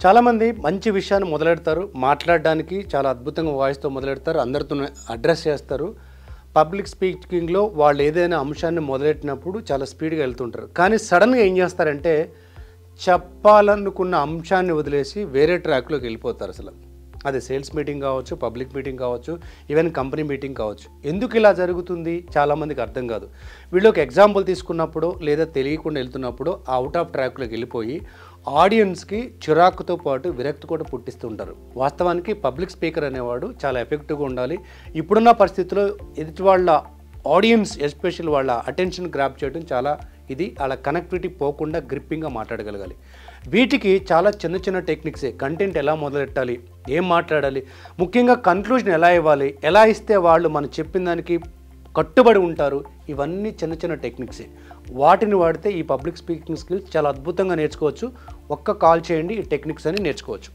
చాలామంది మంచి విషయాన్ని మొదలెడతారు, మాట్లాడడానికి చాలా అద్భుతంగా వాయిస్తో మొదలెడతారు, అందరితో అడ్రస్ చేస్తారు. పబ్లిక్ స్పీకింగ్లో వాళ్ళు ఏదైనా అంశాన్ని మొదలెట్టినప్పుడు చాలా స్పీడ్గా వెళ్తుంటారు. కానీ సడన్గా ఏం చేస్తారంటే చెప్పాలనుకున్న అంశాన్ని వదిలేసి వేరే ట్రాక్లోకి వెళ్ళిపోతారు. అసలు అది సేల్స్ మీటింగ్ కావచ్చు, పబ్లిక్ మీటింగ్ కావచ్చు, ఈవెన్ కంపెనీ మీటింగ్ కావచ్చు. ఎందుకు ఇలా జరుగుతుంది చాలామందికి అర్థం కాదు. వీళ్ళకి ఎగ్జాంపుల్ తీసుకున్నప్పుడు లేదా తెలియకుండా వెళ్తున్నప్పుడు అవుట్ ఆఫ్ ట్రాక్లోకి వెళ్ళిపోయి ఆడియన్స్కి చిరాకుతో పాటు విరక్తి కూడా పుట్టిస్తుంటారు. వాస్తవానికి పబ్లిక్ స్పీకర్ అనేవాడు చాలా ఎఫెక్టివ్గా ఉండాలి. ఇప్పుడున్న పరిస్థితుల్లో ఎదుటి వాళ్ళ ఆడియన్స్ ఎస్పెషల్ వాళ్ళ అటెన్షన్ గ్రాప్ చేయడం చాలా వాళ్ళ కనెక్టివిటీ పోకుండా గ్రిప్పింగ్గా మాట్లాడగలగాలి. వీటికి చాలా చిన్న చిన్న టెక్నిక్సే. కంటెంట్ ఎలా మొదలెట్టాలి, ఏం మాట్లాడాలి, ముఖ్యంగా కన్క్లూజన్ ఎలా ఇవ్వాలి, ఎలా ఇస్తే వాళ్ళు మనం చెప్పిన దానికి కట్టుబడి ఉంటారు, ఇవన్నీ చిన్న చిన్న టెక్నిక్సే. వాటిని వాడితే ఈ పబ్లిక్ స్పీకింగ్ స్కిల్స్ చాలా అద్భుతంగా నేర్చుకోవచ్చు. ఒక్క కాల్ చేయండి, ఈ టెక్నిక్స్ అని నేర్చుకోవచ్చు.